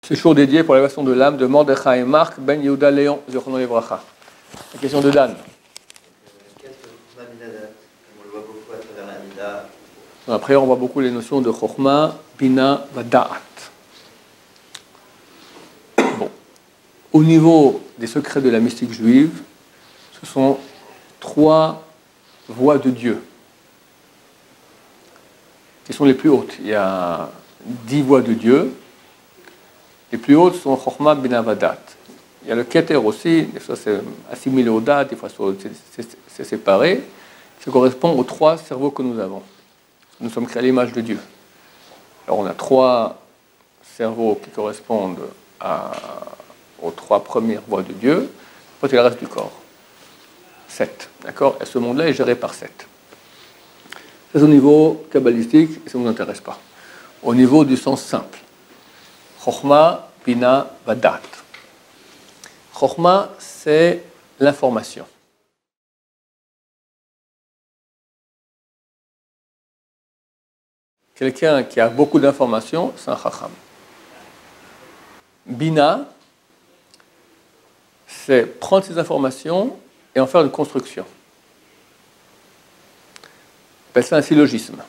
C'est jour dédié pour l'élévation de l'âme de Mordechai et Marc Ben Yehuda Léon Zichrono Livracha. La question de Dan. Qu'est-ce que Chokhma Bina Dat? On le voit beaucoup à travers la Mida. Après, on voit beaucoup les notions de Chokhma, Bina, Da'at. Bon. Au niveau des secrets de la mystique juive, ce sont 3 voies de Dieu qui sont les plus hautes. Il y a 10 voies de Dieu. Les plus hautes sont Chokhma, Bina, Vadat. Il y a le Keter aussi, des fois c'est assimilé au Dat, des fois c'est séparé. Ça correspond aux 3 cerveaux que nous avons. Nous sommes créés à l'image de Dieu. Alors on a 3 cerveaux qui correspondent aux 3 premières voies de Dieu. Après il y a le reste du corps. 7. D'accord? Et ce monde-là est géré par 7. C'est au niveau kabbalistique et ça ne nous intéresse pas. Au niveau du sens simple. Chokhma, Bina, Vadat. Chokhma, c'est l'information. Quelqu'un qui a beaucoup d'informations, c'est un chacham. Bina, c'est prendre ces informations et en faire une construction. On appelle ça un syllogisme.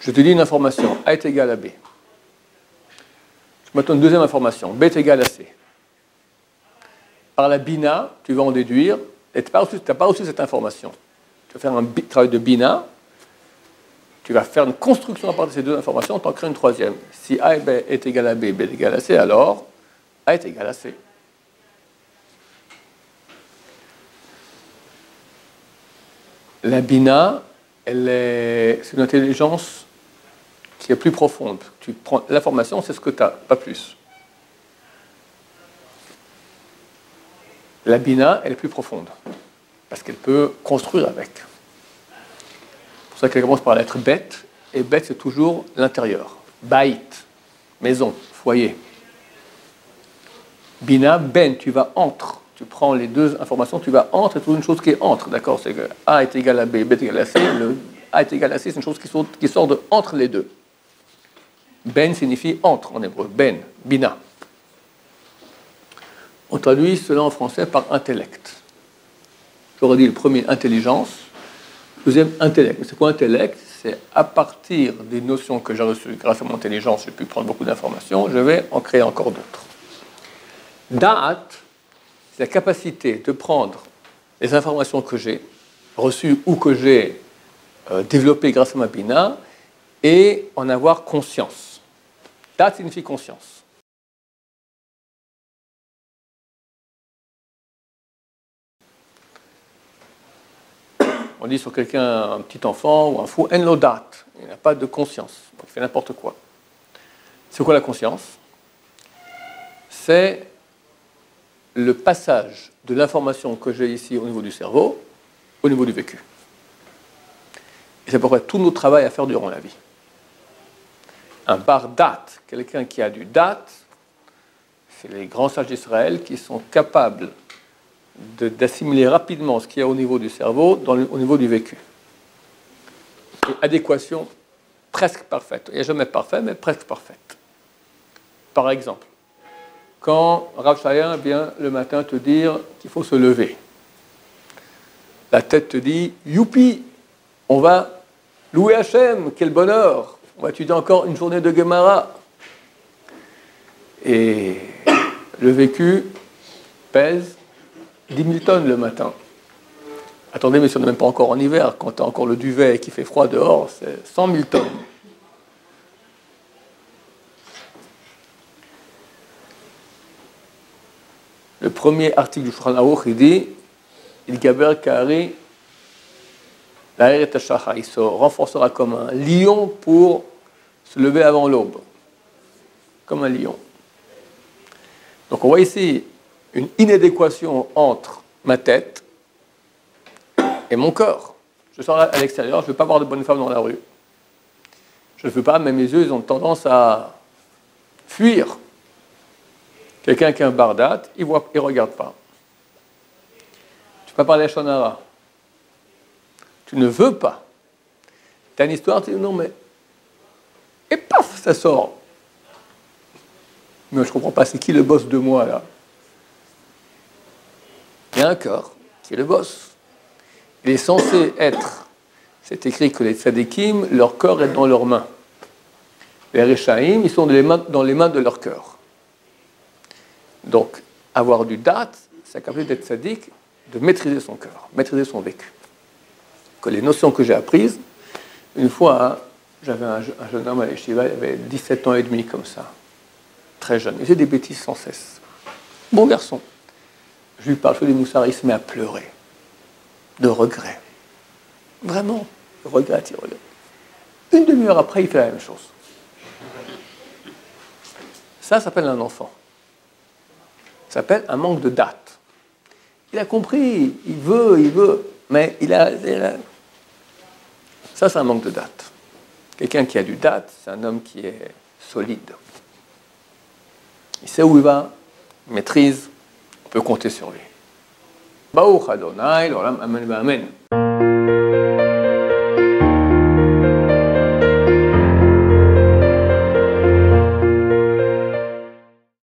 Je te dis une information, A est égal à B. Je me donne une deuxième information, B est égal à C. Par la Bina, tu vas en déduire, et tu n'as pas reçu cette information. Tu vas faire un travail de Bina, tu vas faire une construction à partir de ces 2 informations, tu en crées une troisième. Si A et B est égal à B, B est égal à C, alors A est égal à C. La Bina, c'est une intelligence qui est plus profonde. Tu prends l'information, c'est ce que tu as, pas plus. La Bina, elle est plus profonde, parce qu'elle peut construire avec. C'est pour ça qu'elle commence par la lettre Bet, et Bet, c'est toujours l'intérieur. Bait, maison, foyer. Bina, Ben, tu vas entre. Tu prends les 2 informations, tu vas entre, et trouves une chose qui est entre. D'accord? C'est que A est égal à B, B est égal à C. Le A est égal à C, c'est une chose qui sort de entre les 2. Ben signifie entre en hébreu. Ben, Bina. On traduit cela en français par intellect. J'aurais dit le premier, intelligence. Le deuxième, intellect. C'est quoi intellect? C'est à partir des notions que j'ai reçues grâce à mon intelligence, j'ai pu prendre beaucoup d'informations, je vais en créer encore d'autres. Da'at, c'est la capacité de prendre les informations que j'ai reçues ou que j'ai développées grâce à ma Bina et en avoir conscience. Da'at signifie conscience. On dit sur quelqu'un, un petit enfant ou un fou, en lo da'at, il n'a pas de conscience, il fait n'importe quoi. C'est quoi la conscience? C'est le passage de l'information que j'ai ici au niveau du cerveau, au niveau du vécu. Et c'est à peu près tout notre travail à faire durant la vie. Un bar dat, quelqu'un qui a du dat, c'est les grands sages d'Israël qui sont capables d'assimiler rapidement ce qu'il y a au niveau du cerveau au niveau du vécu. Et adéquation presque parfaite. Il n'y a jamais parfait, mais presque parfaite. Par exemple, quand Rav Shaya vient le matin te dire qu'il faut se lever, la tête te dit « Youpi, on va louer Hachem, quel bonheur, on va étudier encore une journée de Gemara. » Et le vécu pèse 10 000 tonnes le matin. Attendez, mais si on n'est même pas encore en hiver, quand tu as encore le duvet et qu'il fait froid dehors, c'est 100 000 tonnes. Le premier article du Shulchan Aruch, il dit il gaber kari la'eret hashachar, il se renforcera comme un lion pour se lever avant l'aube. Comme un lion. Donc on voit ici une inadéquation entre ma tête et mon corps. Je sors à l'extérieur, je ne veux pas voir de bonnes femmes dans la rue. Je ne veux pas, mais mes yeux ils ont tendance à fuir. Quelqu'un qui a un bardat, il ne regarde pas. Tu ne peux pas parler à Shonara. Tu ne veux pas. T'as une histoire, tu dis non, mais. Et paf, ça sort. Mais je comprends pas, c'est qui le boss de moi, là? Il y a un corps qui est le boss. Il est censé être. C'est écrit que les tzadikim, leur corps est dans leurs mains. Les Rechaïm, ils sont dans les mains de leur cœur. Donc, avoir du date, c'est capable d'être tzaddik, de maîtriser son cœur, maîtriser son vécu. Que les notions que j'ai apprises, une fois, j'avais un jeune homme à l'Eshiva, il avait 17 ans et demi, comme ça. Très jeune. Il faisait des bêtises sans cesse. Bon garçon. Je lui parle, je fais des moussards, il se met à pleurer. De regret. Vraiment. Il regrette. Une demi-heure après, il fait la même chose. Ça s'appelle un enfant. Ça s'appelle un manque de date. Il a compris, il veut, mais il a... Ça, c'est un manque de date. Quelqu'un qui a du date, c'est un homme qui est solide. Il sait où il va, il maîtrise, on peut compter sur lui. Baruch Adonai, l'olam, amen, amen.